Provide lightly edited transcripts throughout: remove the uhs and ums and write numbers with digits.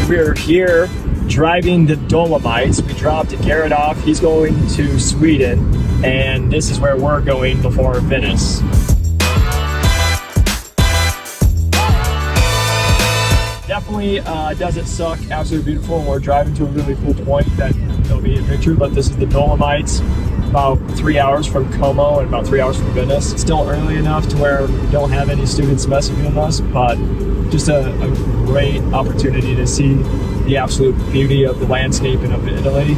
we're here driving the Dolomites. We dropped Garrett off. He's going to Sweden, and this is where we're going before Venice. Definitely doesn't suck. Absolutely beautiful. And we're driving to a really cool point that there'll be a picture, but this is the Dolomites. About 3 hours from Como and about 3 hours from Venice. It's still early enough to where we don't have any students messaging with us, but just a great opportunity to see the absolute beauty of the landscape and of Italy.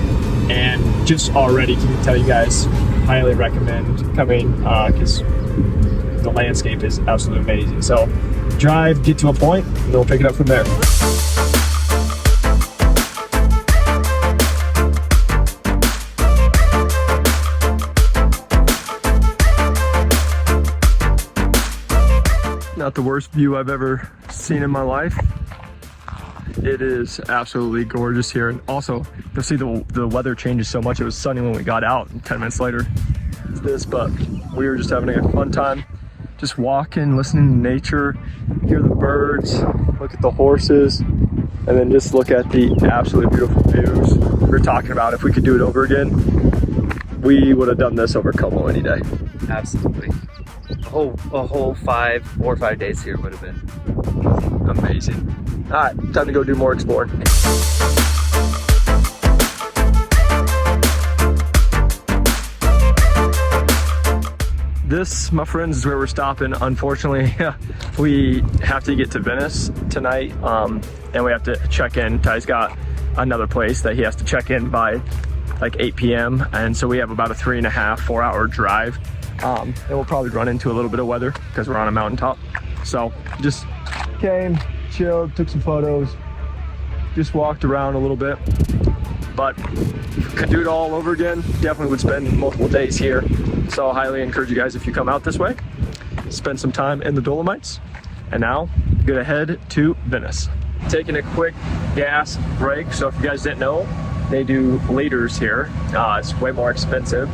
And just already can tell you guys, highly recommend coming because the landscape is absolutely amazing. So drive, get to a point, and then we'll pick it up from there. Not the worst view I've ever seen in my life. It is absolutely gorgeous here. And also, you'll see the weather changes so much. It was sunny when we got out, and 10 minutes later, it's this, but we were just having a fun time. Just walking, listening to nature, hear the birds, look at the horses, and then just look at the absolutely beautiful views. We were talking about if we could do it over again, we would have done this over Como any day. Absolutely. A whole 4 or 5 days here would have been amazing. All right, time to go do more exploring. This, my friends, is where we're stopping. Unfortunately, we have to get to Venice tonight, and we have to check in. Ty's got another place that he has to check in by like 8 p.m. And so we have about a 3.5-4 hour drive. And we'll probably run into a little bit of weather because we're on a mountaintop. So just came, chilled, took some photos, just walked around a little bit. But could do it all over again. Definitely would spend multiple days here. So I highly encourage you guys, if you come out this way, spend some time in the Dolomites. And now, gonna head to Venice. Taking a quick gas break. So if you guys didn't know, they do liters here. It's way more expensive.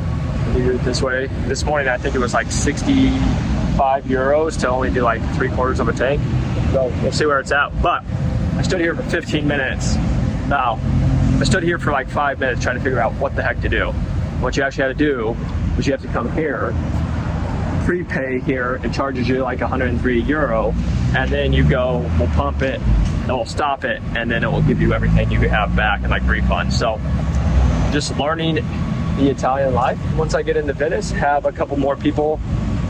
We do it this way. This morning, I think it was like 65 euros to only do like 3/4 of a tank. So we'll see where it's at. But I stood here for 15 minutes. Now, I stood here for like 5 minutes trying to figure out what the heck to do. What you actually had to do was you have to come here, prepay here, it charges you like 103 euro, and then you go, we'll pump it, it will stop it, and then it will give you everything you have back and like refund. So just learning the Italian life. Once I get into Venice, have a couple more people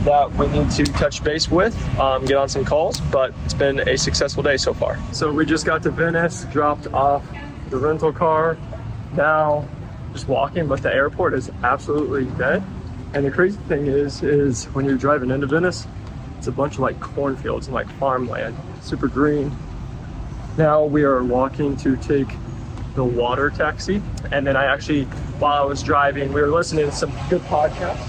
that we need to touch base with, get on some calls, but it's been a successful day so far. So we just got to Venice, dropped off the rental car, now just walking, but the airport is absolutely dead. And the crazy thing is when you're driving into Venice, it's a bunch of like cornfields and like farmland, super green. Now we are walking to take the water taxi. And then I actually, while I was driving, we were listening to some good podcasts.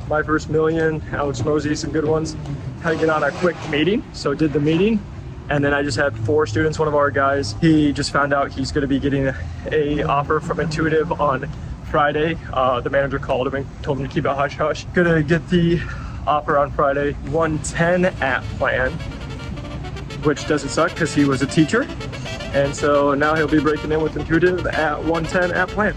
My First Million, Alex Mosey, some good ones. Had to get on a quick meeting, so did the meeting. And then I just had 4 students. One of our guys, he just found out he's gonna be getting a offer from Intuitive on Friday. The manager called him and told him to keep it hush hush. Gonna get the offer on Friday, 110 at plan, which doesn't suck because he was a teacher. And so now he'll be breaking in with Intuitive at 110 at plan.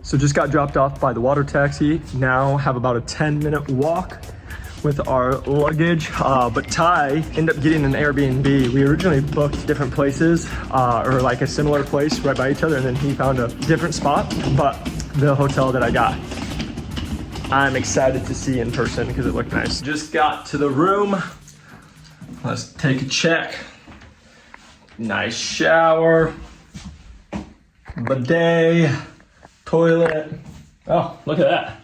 So just got dropped off by the water taxi. Now have about a 10-minute walk with our luggage. But Ty ended up getting an Airbnb. We originally booked different places or like a similar place right by each other, and then he found a different spot. But the hotel that I got, I'm excited to see in person because it looked nice. Just got to the room. Let's take a check. Nice shower, bidet, toilet. Oh, look at that.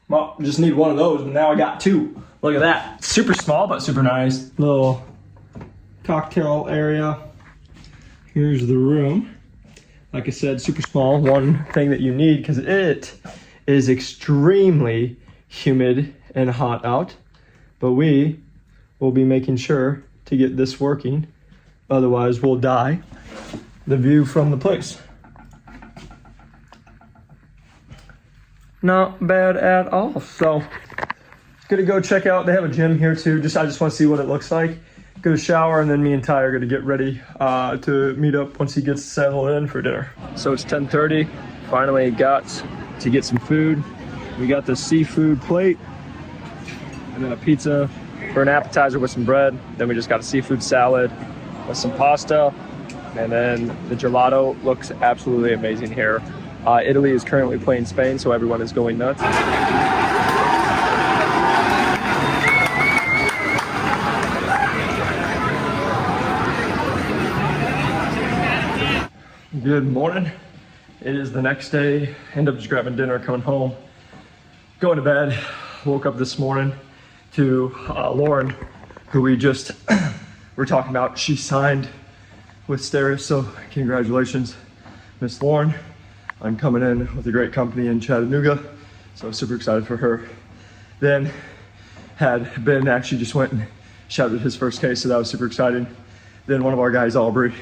Well, just need one of those, but now I got 2. Look at that. Super small, but super nice. Little cocktail area. Here's the room. Like I said, super small. One thing that you need, because it is extremely humid and hot out, but we will be making sure to get this working. Otherwise, we'll die. The view from the place. Not bad at all. So, gonna go check out. They have a gym here too. I just want to see what it looks like. Go shower, and then me and Ty are gonna get ready to meet up once he gets settled in for dinner. So it's 10:30. Finally got to get some food. We got the seafood plate, and then a pizza for an appetizer with some bread. Then we just got a seafood salad with some pasta, and then the gelato looks absolutely amazing here. Italy is currently playing Spain, so everyone is going nuts. Good morning. It is the next day. End up just grabbing dinner, coming home, going to bed. Woke up this morning to Lauren, who we just were talking about. She signed with Steris, so congratulations, Miss Lauren, on coming in with a great company in Chattanooga. So super excited for her. Then had Ben actually just went and shouted his first case, so that was super exciting. Then one of our guys, Aubrey,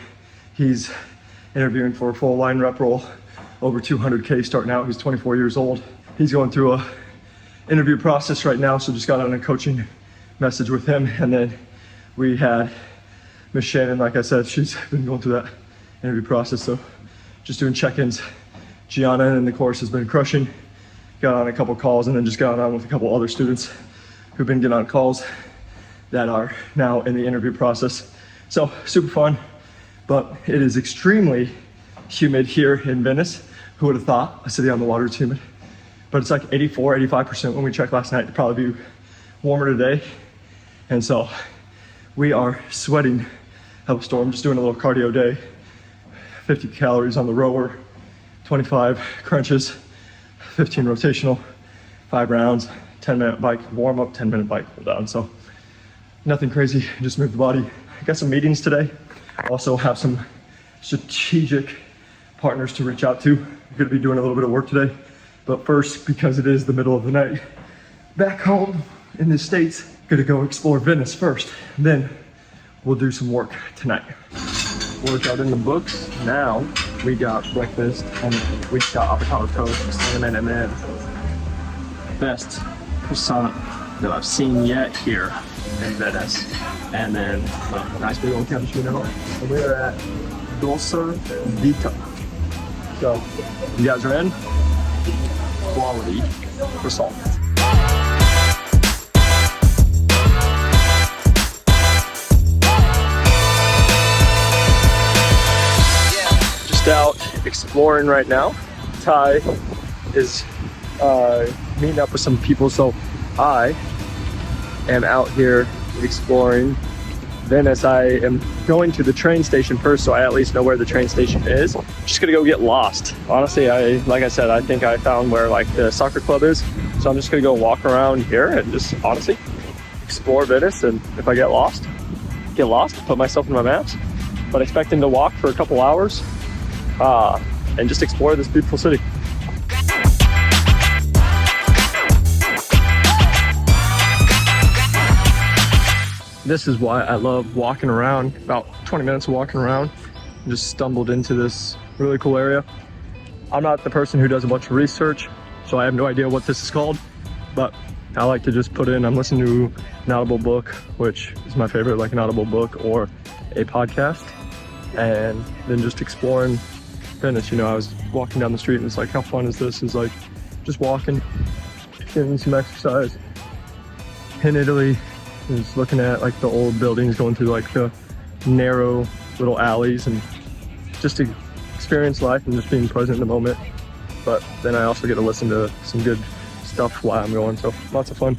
he's interviewing for a full line rep role, over 200K starting out. He's 24 years old. He's going through a interview process right now, so just got on a coaching message with him. And then we had Miss Shannon, like I said, she's been going through that interview process, so just doing check-ins. Gianna in the course has been crushing. Got on a couple calls, and then just got on with a couple other students who've been getting on calls that are now in the interview process. So super fun, but it is extremely humid here in Venice. Who would have thought a city on the water is humid? But it's like 84, 85% when we checked last night. It'll probably be warmer today. And so we are sweating up a storm, just doing a little cardio day. 50 calories on the rower, 25 crunches, 15 rotational, 5 rounds, 10-minute bike warm up, 10-minute bike cool down. So nothing crazy, just move the body. I got some meetings today. Also have some strategic partners to reach out to. I'm gonna be doing a little bit of work today. But first, because it is the middle of the night, back home in the States, gonna go explore Venice first. Then we'll do some work tonight. Workout in the books. Now we got breakfast, and we got avocado toast, cinnamon, and then best croissant that I've seen yet here in Venice. And then a nice big old cappuccino. And we're at Dolce Vita. So, you guys are in? Quality croissant. Just out exploring right now. Ty is meeting up with some people, so I am out here exploring Venice. I am going to the train station first, so I at least know where the train station is. Just gonna go get lost. Honestly, like I said, I think I found where like the soccer club is. So I'm just gonna go walk around here and just honestly explore Venice. And if I get lost, put myself in my maps. But expecting to walk for a couple hours and just explore this beautiful city. This is why I love walking around. About 20 minutes of walking around. Just stumbled into this really cool area. I'm not the person who does a bunch of research, so I have no idea what this is called, but I like to just put in, I'm listening to an Audible book, which is my favorite, like an Audible book or a podcast, and then just exploring Venice. You know, I was walking down the street and it's like, how fun is this? It's like just walking, getting some exercise. In Italy, is looking at like the old buildings, going through like the narrow little alleys, and just to experience life and just being present in the moment. But then I also get to listen to some good stuff while I'm going, so lots of fun.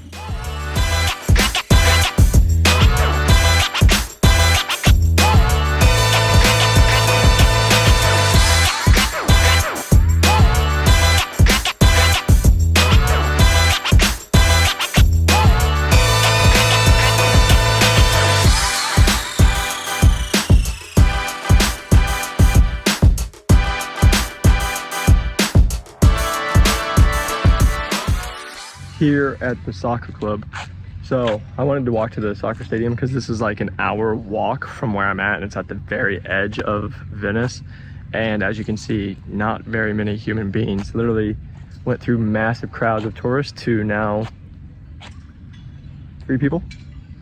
here at the soccer club. So I wanted to walk to the soccer stadium because this is like an hour walk from where I'm at, and it's at the very edge of Venice. And as you can see, not very many human beings. Literally went through massive crowds of tourists to now 3 people.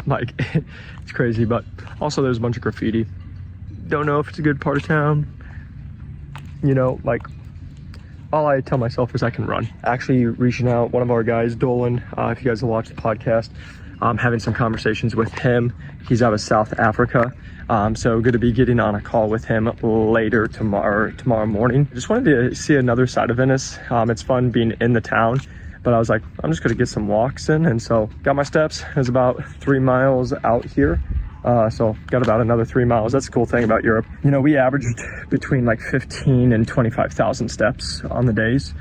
Like, it's crazy. But also there's a bunch of graffiti. Don't know if it's a good part of town. You know, like, all I tell myself is I can run. Actually reaching out, one of our guys, Dolan, if you guys have watched the podcast, having some conversations with him. He's out of South Africa. So good to be getting on a call with him later tomorrow morning. Just wanted to see another side of Venice. It's fun being in the town, but I was like, I'm just gonna get some walks in. And so got my steps. It's about 3 miles out here. So got about another 3 miles. That's the cool thing about Europe. You know, we averaged between like 15 and 25,000 steps on the days.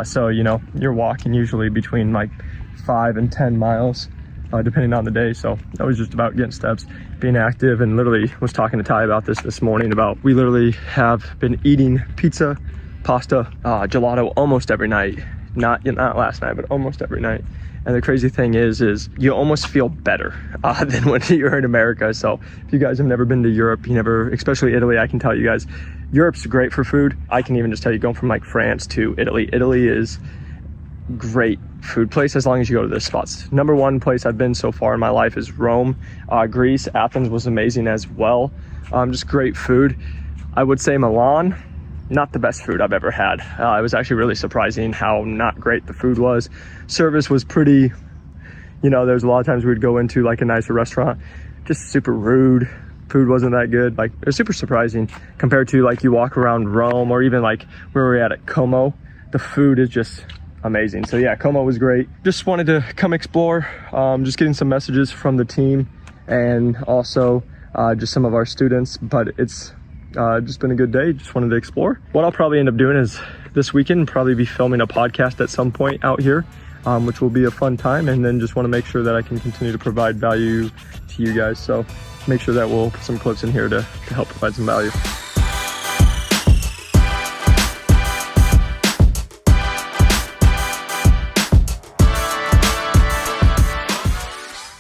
So, you know, you're walking usually between like 5 and 10 miles, depending on the day. So that was just about getting steps, being active, and literally was talking to Ty about this morning about, we literally have been eating pizza, pasta, gelato almost every night. Not last night, but almost every night. And the crazy thing is you almost feel better than when you're in America. So if you guys have never been to Europe, especially Italy, I can tell you guys, Europe's great for food. I can even just tell you, going from like France to Italy, Italy is great food place as long as you go to the spots. Number 1 place I've been so far in my life is Rome. Greece, Athens was amazing as well. Just great food. I would say Milan, not the best food I've ever had. It was actually really surprising how not great the food was. Service was pretty, you know, there's a lot of times we'd go into like a nicer restaurant, just super rude. Food wasn't that good. Like, it was super surprising compared to like you walk around Rome or even like where we're at Como. The food is just amazing. So yeah, Como was great. Just wanted to come explore, just getting some messages from the team and also just some of our students, but it's just been a good day. Just wanted to explore. What I'll probably end up doing is this weekend probably be filming a podcast at some point out here, which will be a fun time, and then just want to make sure that I can continue to provide value to you guys. So make sure that we'll put some clips in here to help provide some value.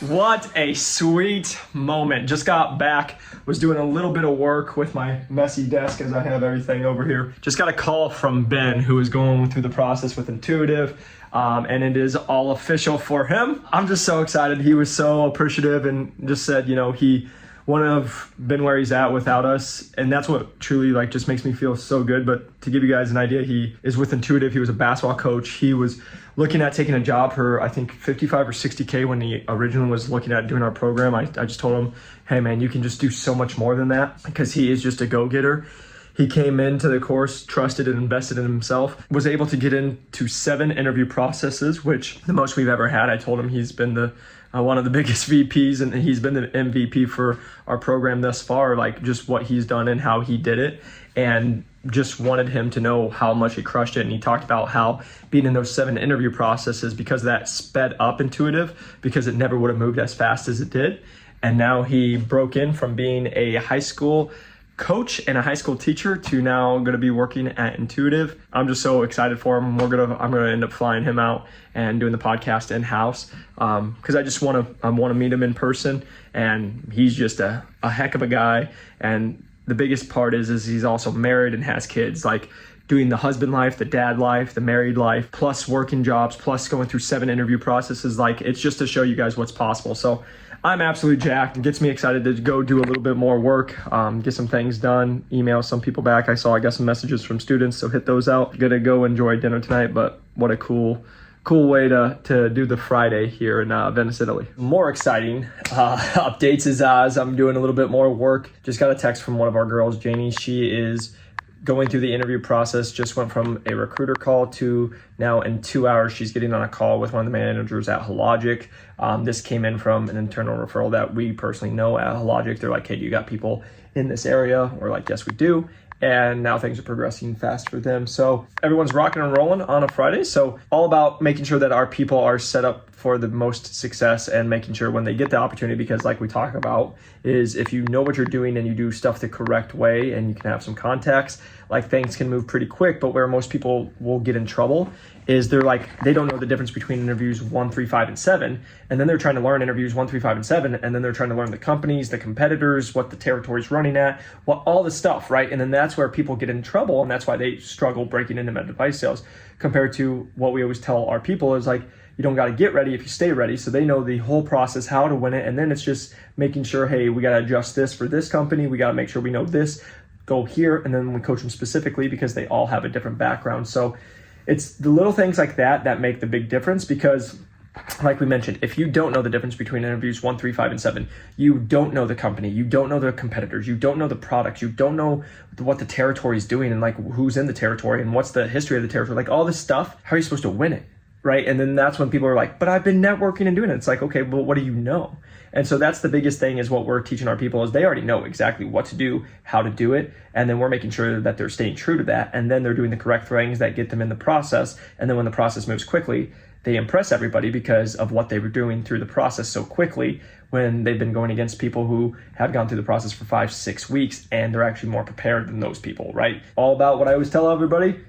What a sweet moment. Just got back, was doing a little bit of work with my messy desk as I have everything over here. Just got a call from Ben, who is going through the process with Intuitive, and it is all official for him. I'm just so excited. He was so appreciative and just said, you know, he wouldn't have been where he's at without us, and that's what truly like just makes me feel so good. But to give you guys an idea, he is with Intuitive. He was a basketball coach. He was looking at taking a job for I think 55 or 60K when he originally was looking at doing our program. I just told him, hey man, you can just do so much more than that, because he is just a go-getter. He came into the course, trusted and invested in himself, was able to get into 7 interview processes, which the most we've ever had. I told him he's been the one of the biggest VPs, and he's been the MVP for our program thus far, like just what he's done and how he did it, and just wanted him to know how much he crushed it. And he talked about how being in those 7 interview processes, because that sped up Intuitive, because it never would have moved as fast as it did. And now he broke in from being a high school coach and a high school teacher to now going to be working at Intuitive. I'm just so excited for him. I'm going to end up flying him out and doing the podcast in-house, because I just want to meet him in person, and he's just a heck of a guy. And the biggest part is he's also married and has kids, like doing the husband life, the dad life, the married life, plus working jobs, plus going through 7 interview processes. Like, it's just to show you guys what's possible. So I'm absolutely jacked. It gets me excited to go do a little bit more work, get some things done, email some people back. I got some messages from students, so hit those out. Gonna go enjoy dinner tonight, but what a cool way to do the Friday here in Venice, Italy. More exciting updates is as I'm doing a little bit more work. Just got a text from one of our girls, Janie. She is going through the interview process, just went from a recruiter call to now in 2 hours, she's getting on a call with one of the managers at Hologic. This came in from an internal referral that we personally know at Hologic. They're like, hey, do you got people in this area? We're like, yes, we do. And now things are progressing fast for them. So everyone's rocking and rolling on a Friday. So all about making sure that our people are set up for the most success and making sure when they get the opportunity, because like we talk about, is if you know what you're doing and you do stuff the correct way and you can have some contacts, like things can move pretty quick. But where most people will get in trouble is they're like, they don't know the difference between interviews 1, 3, 5, and 7. And then they're trying to learn interviews 1, 3, 5, and 7. And then they're trying to learn the companies, the competitors, what the territory's running at, all the stuff, right? And then that's where people get in trouble. And that's why they struggle breaking into med device sales, compared to what we always tell our people is like, you don't got to get ready if you stay ready. So they know the whole process, how to win it. And then it's just making sure, hey, we got to adjust this for this company. We got to make sure we know this, go here. And then we coach them specifically because they all have a different background. So it's the little things like that make the big difference, because like we mentioned, if you don't know the difference between interviews 1, 3, 5, and 7, you don't know the company, you don't know the competitors, you don't know the products, you don't know what the territory is doing and like who's in the territory and what's the history of the territory, like all this stuff, how are you supposed to win it? Right? And then that's when people are like, but I've been networking and doing it. It's like, okay, well, what do you know? And so that's the biggest thing is what we're teaching our people is they already know exactly what to do, how to do it. And then we're making sure that they're staying true to that. And then they're doing the correct things that get them in the process. And then when the process moves quickly, they impress everybody because of what they were doing through the process so quickly when they've been going against people who have gone through the process for 5, 6 weeks, and they're actually more prepared than those people, right? All about what I always tell everybody.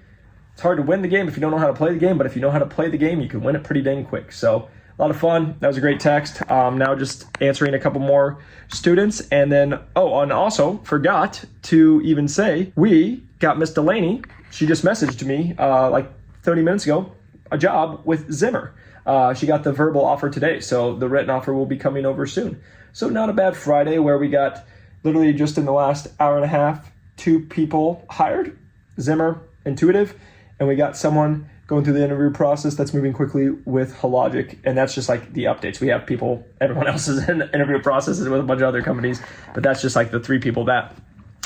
It's hard to win the game if you don't know how to play the game, but if you know how to play the game, you can win it pretty dang quick. So a lot of fun. That was a great text. Now just answering a couple more students. And then, and also forgot to even say, we got Miss Delaney. She just messaged me like 30 minutes ago, a job with Zimmer. She got the verbal offer today. So the written offer will be coming over soon. So not a bad Friday where we got literally just in the last hour and a half, 2 people hired, Zimmer, Intuitive. And we got someone going through the interview process that's moving quickly with Hologic. And that's just like the updates. We have people, everyone else is in interview processes with a bunch of other companies. But that's just like the 3 people that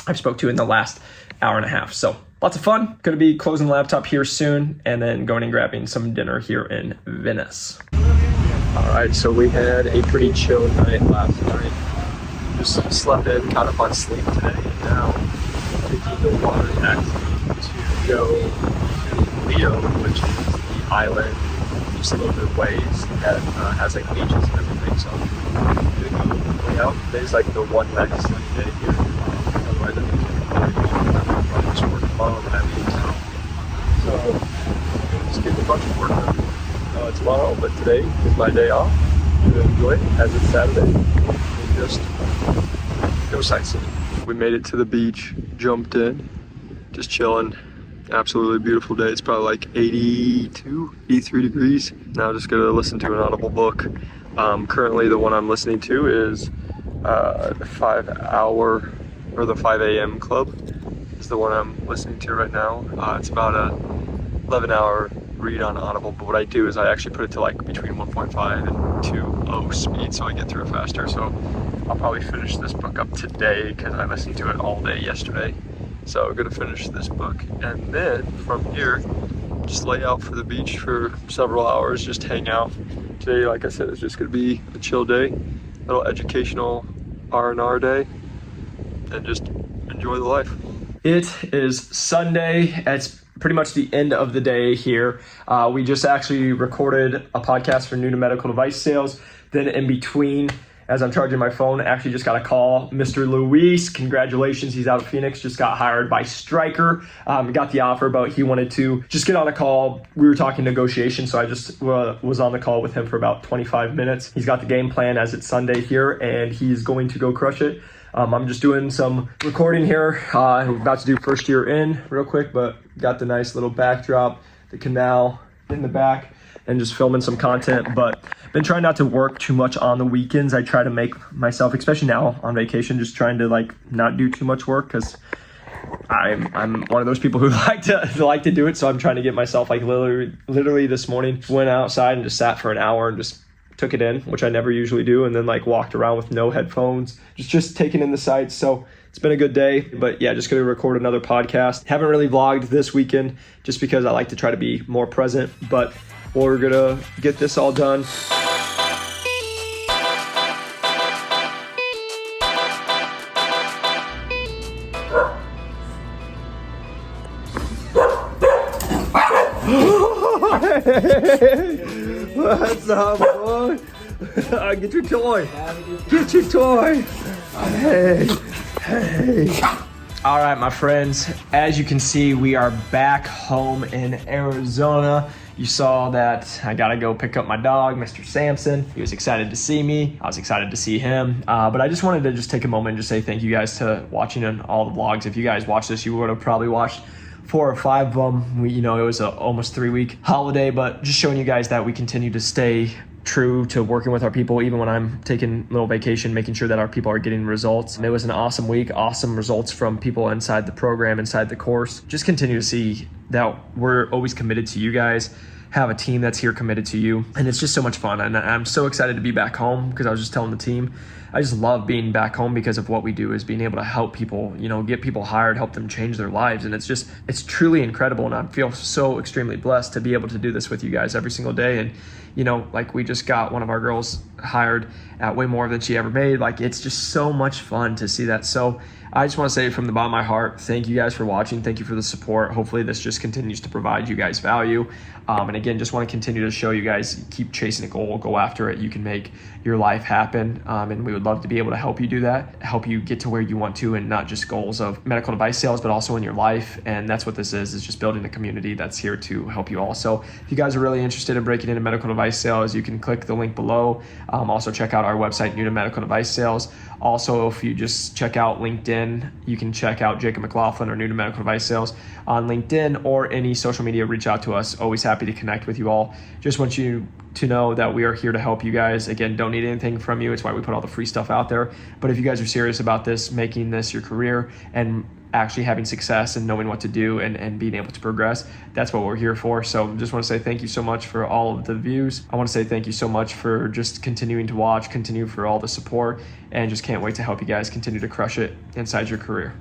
I've spoke to in the last hour and a half. So lots of fun. Going to be closing the laptop here soon and then going and grabbing some dinner here in Venice. All right, so we had a pretty chill night last night. Just slept in, caught up on sleep today. And now taking the water taxi to go Lido, which is the island just a little bit ways that has like beaches and everything. So I'm gonna go way out. Today's like the one nice sunny day here. Otherwise, I think I'm just work tomorrow and I leave town. So just get a bunch of work done tomorrow, but today is my day off. I'm gonna enjoy it as it's Saturday and just go sightseeing. We made it to the beach, jumped in, just chilling. Absolutely beautiful day. It's probably like 82, 83 degrees. Now just gonna listen to an Audible book. Currently the one I'm listening to is the 5 hour or the 5 a.m. club is the one I'm listening to right now. It's about a 11-hour read on Audible, but what I do is I actually put it to like between 1.5 and 2.0 speed so I get through it faster. So I'll probably finish this book up today because I listened to it all day yesterday. So I'm gonna finish this book and then from here, just lay out for the beach for several hours, just hang out. Today, like I said, it's just gonna be a chill day, a little educational R&R day, and just enjoy the life. It is Sunday. It's pretty much the end of the day here. We just actually recorded a podcast for New to Medical Device Sales. Then in between, as I'm charging my phone, actually just got a call. Mr. Luis, congratulations. He's out of Phoenix, just got hired by Stryker. Got the offer, but he wanted to just get on a call. We were talking negotiation, so I just was on the call with him for about 25 minutes. He's got the game plan as it's Sunday here, and he's going to go crush it. I'm just doing some recording here. I'm about to do first year in real quick, but got the nice little backdrop, the canal in the back, and just filming some content. But been trying not to work too much on the weekends. I try to make myself, especially now on vacation, just trying to like not do too much work because I'm one of those people who like to do it. So I'm trying to get myself like literally this morning went outside and just sat for an hour and just took it in, which I never usually do, and then like walked around with no headphones, just taking in the sights. So it's been a good day, but yeah, just gonna record another podcast. Haven't really vlogged this weekend just because I like to try to be more present, but we're gonna get this all done. What's up, boy? Get your toy. Get your toy. Hey. All right, my friends, as you can see, we are back home in Arizona. You saw that I gotta go pick up my dog, Mr. Sampson. He was excited to see me. I was excited to see him. But I just wanted to just take a moment and just say thank you guys to watching on all the vlogs. If you guys watched this, you would have probably watched 4 or 5 of them. It was a almost 3-week holiday, but just showing you guys that we continue to stay true to working with our people, even when I'm taking a little vacation, making sure that our people are getting results. And it was an awesome week, awesome results from people inside the program, inside the course. Just continue to see that we're always committed to you guys, have a team that's here committed to you. And it's just so much fun. And I'm so excited to be back home because I was just telling the team, I just love being back home because of what we do is being able to help people, get people hired, help them change their lives. And it's truly incredible. And I feel so extremely blessed to be able to do this with you guys every single day. And, like we just got one of our girls hired at way more than she ever made. Like, it's just so much fun to see that. So I just want to say from the bottom of my heart, thank you guys for watching. Thank you for the support. Hopefully this just continues to provide you guys value. And again, just want to continue to show you guys, keep chasing a goal, go after it. You can make your life happen. And we would love to be able to help you do that, help you get to where you want to, and not just goals of medical device sales, but also in your life. And that's what this is just building a community that's here to help you all. So if you guys are really interested in breaking into medical device sales, you can click the link below. Also check out our website, New to Medical Device Sales. Also, if you just check out LinkedIn, you can check out Jacob McLaughlin or New to Medical Device Sales on LinkedIn or any social media. Reach out to us. Always happy to connect with you all. Just want you to know that we are here to help you guys. Again, don't need anything from you. It's why we put all the free stuff out there. But if you guys are serious about this, making this your career and actually having success and knowing what to do and being able to progress, that's what we're here for. So just want to say thank you so much for all of the views. I want to say thank you so much for just continuing to watch, continue for all the support, and just can't wait to help you guys continue to crush it inside your career.